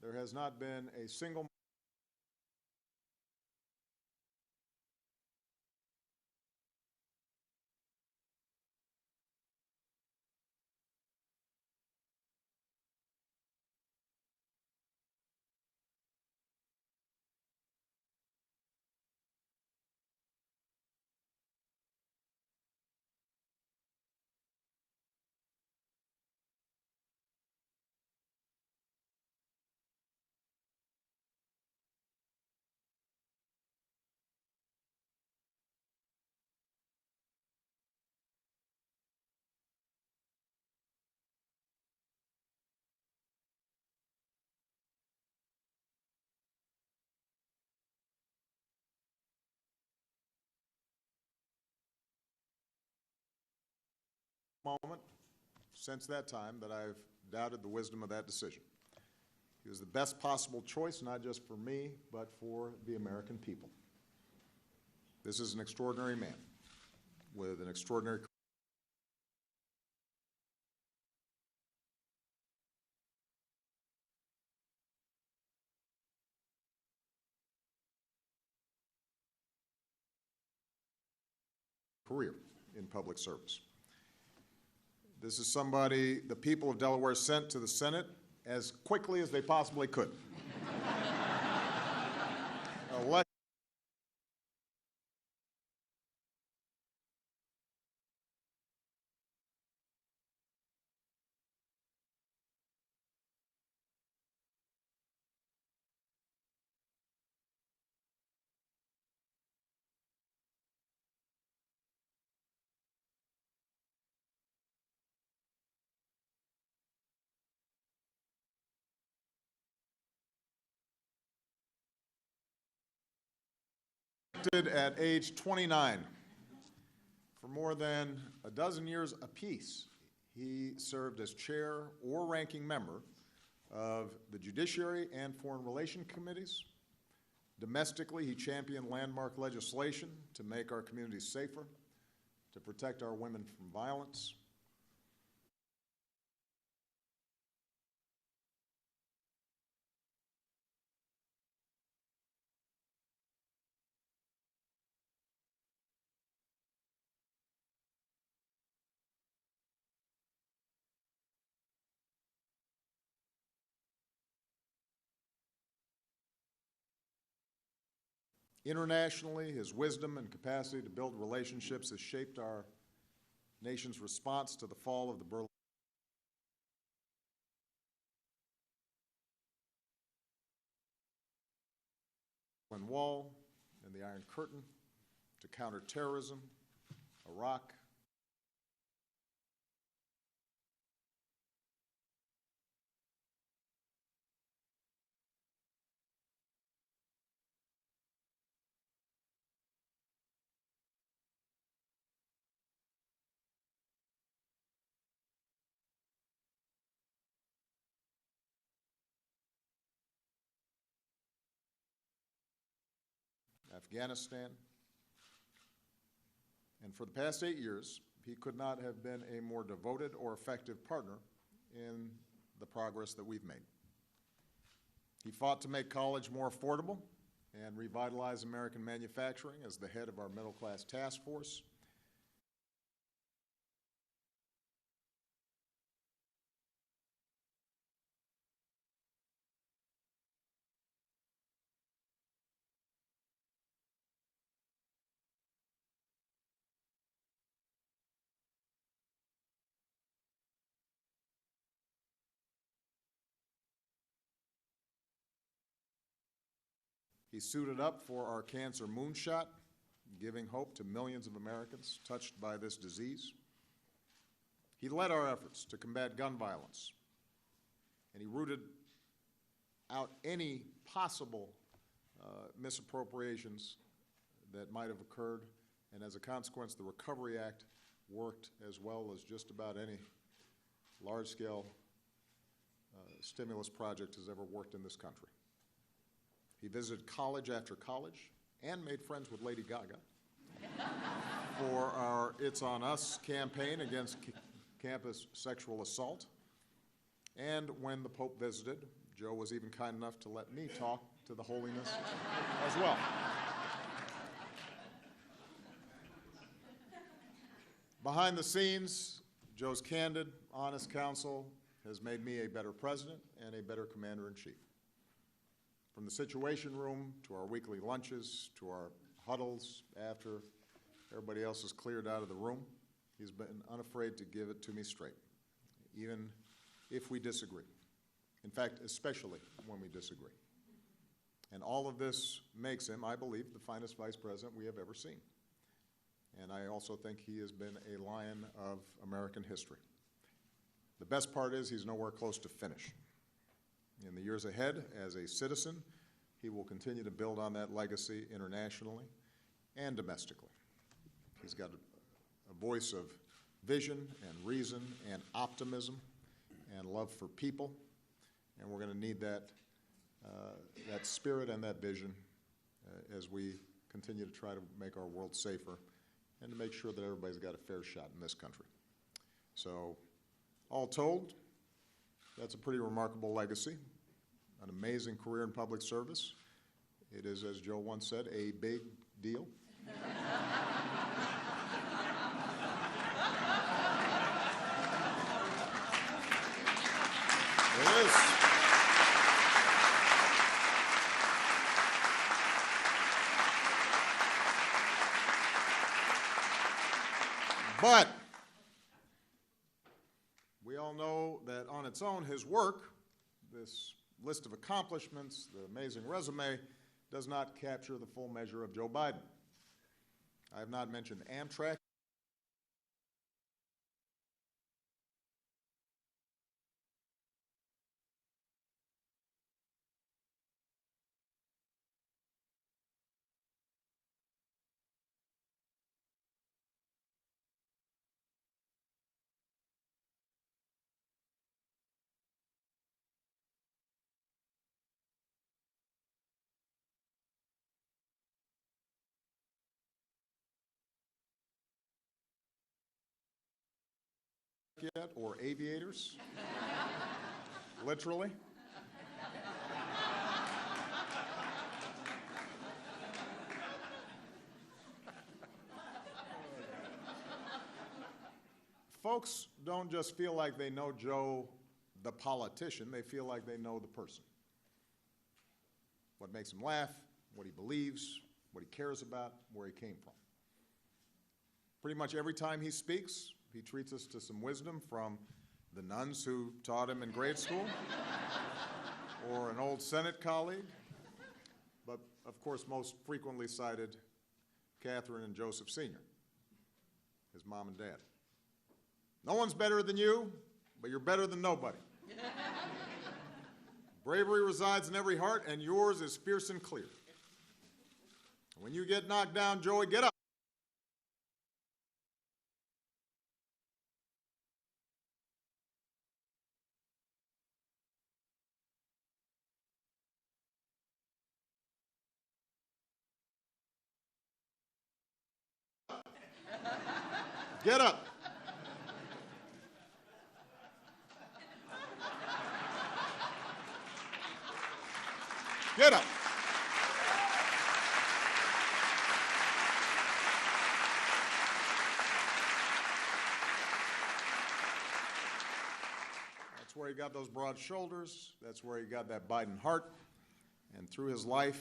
there has not been a single moment since that time that I've doubted the wisdom of that decision. He was the best possible choice, not just for me, but for the American people. This is an extraordinary man with an extraordinary career in public service. This is somebody the people of Delaware sent to the Senate as quickly as they possibly could. At age 29. For more than a dozen years apiece, he served as chair or ranking member of the Judiciary and Foreign Relations Committees. Domestically, he championed landmark legislation to make our communities safer, to protect our women from violence. Internationally, his wisdom and capacity to build relationships has shaped our nation's response to the fall of the Berlin Wall and the Iron Curtain, to counter terrorism, Iraq, Afghanistan, and for the past 8 years, he could not have been a more devoted or effective partner in the progress that we've made. He fought to make college more affordable and revitalize American manufacturing as the head of our middle-class task force. He suited up for our cancer moonshot, giving hope to millions of Americans touched by this disease. He led our efforts to combat gun violence, and he rooted out any possible misappropriations that might have occurred, and as a consequence, the Recovery Act worked as well as just about any large-scale stimulus project has ever worked in this country. He visited college after college and made friends with Lady Gaga for our It's On Us campaign against campus sexual assault. And when the Pope visited, Joe was even kind enough to let me talk to the holiness as well. Behind the scenes, Joe's candid, honest counsel has made me a better president and a better commander-in-chief. From the Situation Room to our weekly lunches to our huddles after everybody else is cleared out of the room, he's been unafraid to give it to me straight, even if we disagree. In fact, especially when we disagree. And all of this makes him, I believe, the finest vice president we have ever seen. And I also think he has been a lion of American history. The best part is he's nowhere close to finish. In the years ahead, as a citizen, he will continue to build on that legacy internationally and domestically. He's got a voice of vision and reason and optimism and love for people, and we're going to need that spirit and that vision as we continue to try to make our world safer and to make sure that everybody's got a fair shot in this country. So, all told, that's a pretty remarkable legacy, an amazing career in public service. It is, as Joe once said, a big deal. It is. But we all know that on its own, his work, this list of accomplishments, the amazing resume, does not capture the full measure of Joe Biden. I have not mentioned Amtrak. Yet, or aviators, literally. Folks don't just feel like they know Joe, the politician, they feel like they know the person. What makes him laugh, what he believes, what he cares about, where he came from. Pretty much every time he speaks, he treats us to some wisdom from the nuns who taught him in grade school, or an old Senate colleague, but of course most frequently cited Catherine and Joseph Sr., his mom and dad. No one's better than you, but you're better than nobody. Bravery resides in every heart, and yours is fierce and clear. When you get knocked down, Joey, get up. Get up. Get up. That's where he got those broad shoulders. That's where he got that Biden heart. And through his life,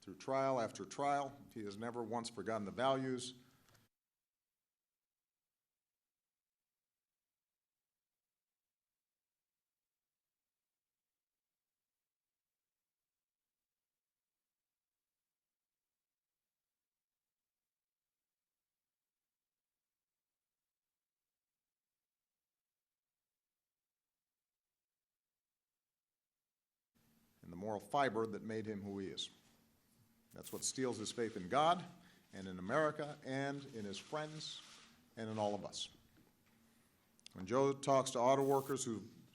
through trial after trial, he has never once forgotten the values and the moral fiber that made him who he is. That's what steels his faith in God and in America and in his friends and in all of us. When Joe talks to auto workers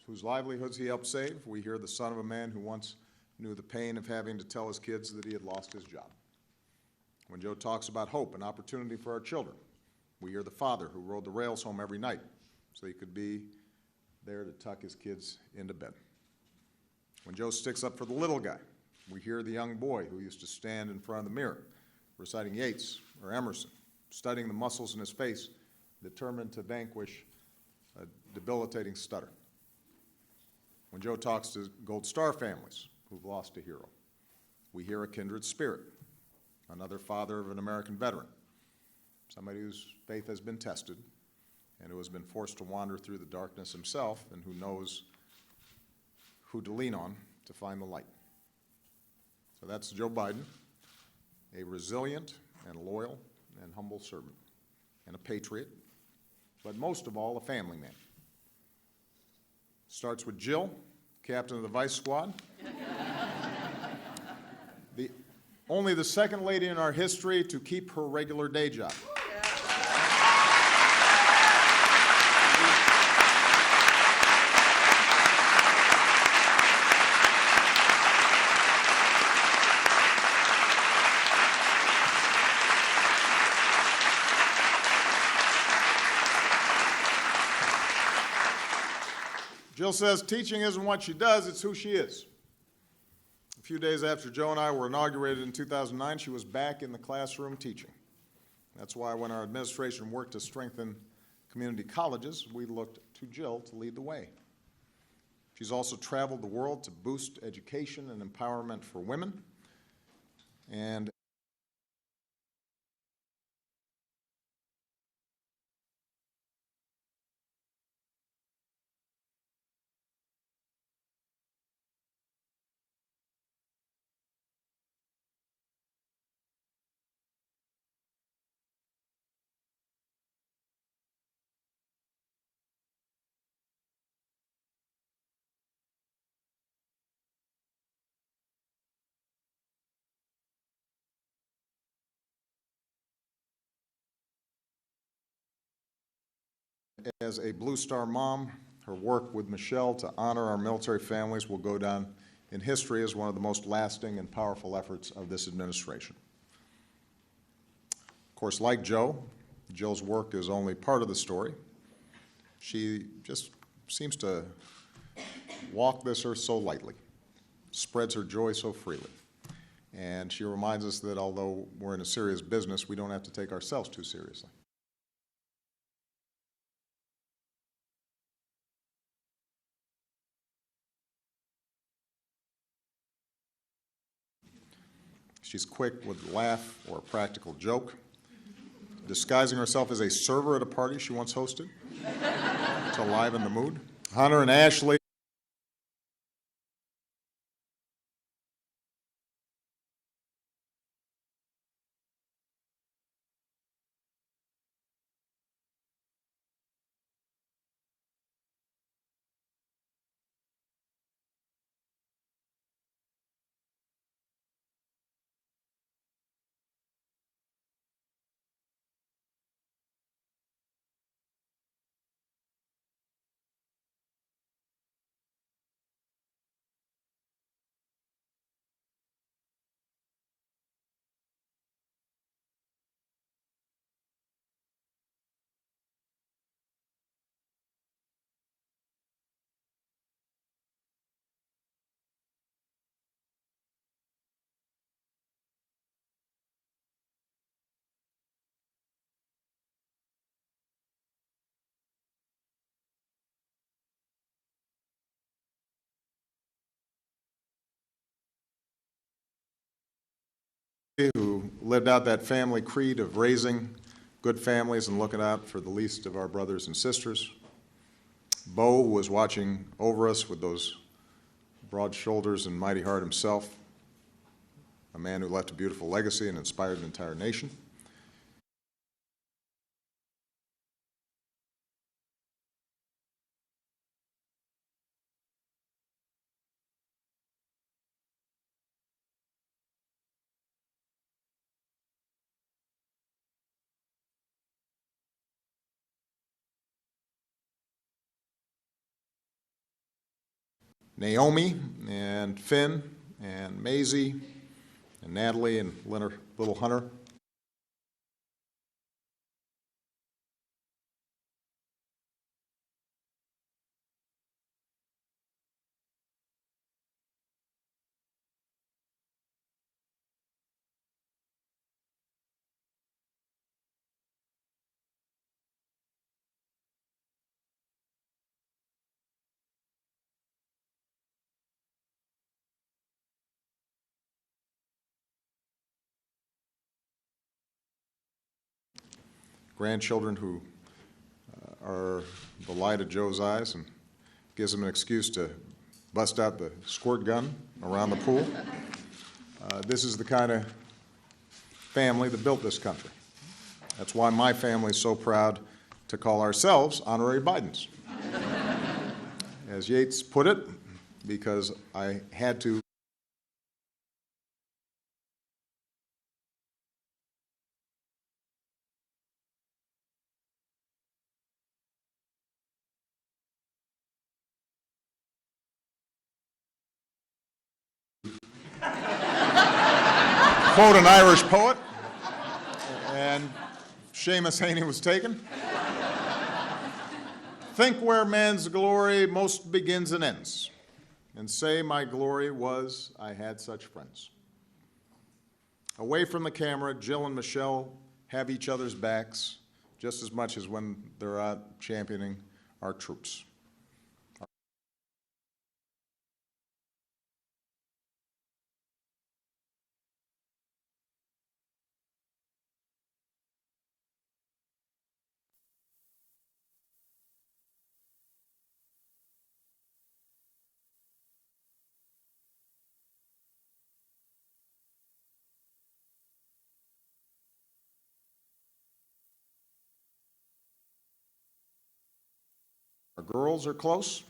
whose livelihoods he helped save, we hear the son of a man who once knew the pain of having to tell his kids that he had lost his job. When Joe talks about hope and opportunity for our children, we hear the father who rode the rails home every night so he could be there to tuck his kids into bed. When Joe sticks up for the little guy, we hear the young boy who used to stand in front of the mirror, reciting Yeats or Emerson, studying the muscles in his face, determined to vanquish a debilitating stutter. When Joe talks to Gold Star families who've lost a hero, we hear a kindred spirit, another father of an American veteran, somebody whose faith has been tested and who has been forced to wander through the darkness himself and who knows who to lean on to find the light. So that's Joe Biden, a resilient and loyal and humble servant and a patriot, but most of all, a family man. Starts with Jill, captain of the Vice Squad. Only the second lady in our history to keep her regular day job. Jill says teaching isn't what she does, it's who she is. A few days after Joe and I were inaugurated in 2009, she was back in the classroom teaching. That's why when our administration worked to strengthen community colleges, we looked to Jill to lead the way. She's also traveled the world to boost education and empowerment for women. And as a Blue Star mom, her work with Michelle to honor our military families will go down in history as one of the most lasting and powerful efforts of this administration. Of course, like Joe, Jill's work is only part of the story. She just seems to walk this earth so lightly, spreads her joy so freely. And she reminds us that although we're in a serious business, we don't have to take ourselves too seriously. She's quick with a laugh or a practical joke, disguising herself as a server at a party she once hosted to liven the mood. Hunter and Ashley. Who lived out that family creed of raising good families and looking out for the least of our brothers and sisters. Bo, who was watching over us with those broad shoulders and mighty heart himself, a man who left a beautiful legacy and inspired an entire nation. Naomi and Finn and Maisie and Natalie and little Hunter. grandchildren who are the light of Joe's eyes and gives him an excuse to bust out the squirt gun around the pool. This is the kind of family that built this country. That's why my family is so proud to call ourselves honorary Bidens. As Yates put it, because I had to. Quote an Irish poet, and Seamus Heaney was taken. Think where man's glory most begins and ends, and say my glory was I had such friends. Away from the camera, Jill and Michelle have each other's backs just as much as when they're out championing our troops. Our girls are close,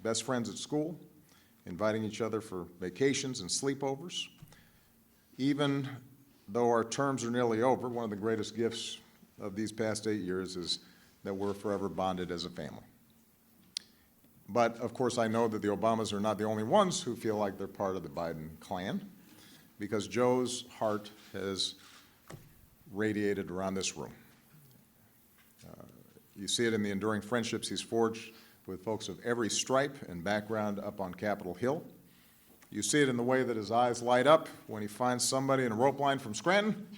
best friends at school, inviting each other for vacations and sleepovers. Even though our terms are nearly over, one of the greatest gifts of these past 8 years is that we're forever bonded as a family. But, of course, I know that the Obamas are not the only ones who feel like they're part of the Biden clan, because Joe's heart has radiated around this room. You see it in the enduring friendships he's forged with folks of every stripe and background up on Capitol Hill. You see it in the way that his eyes light up when he finds somebody in a rope line from Scranton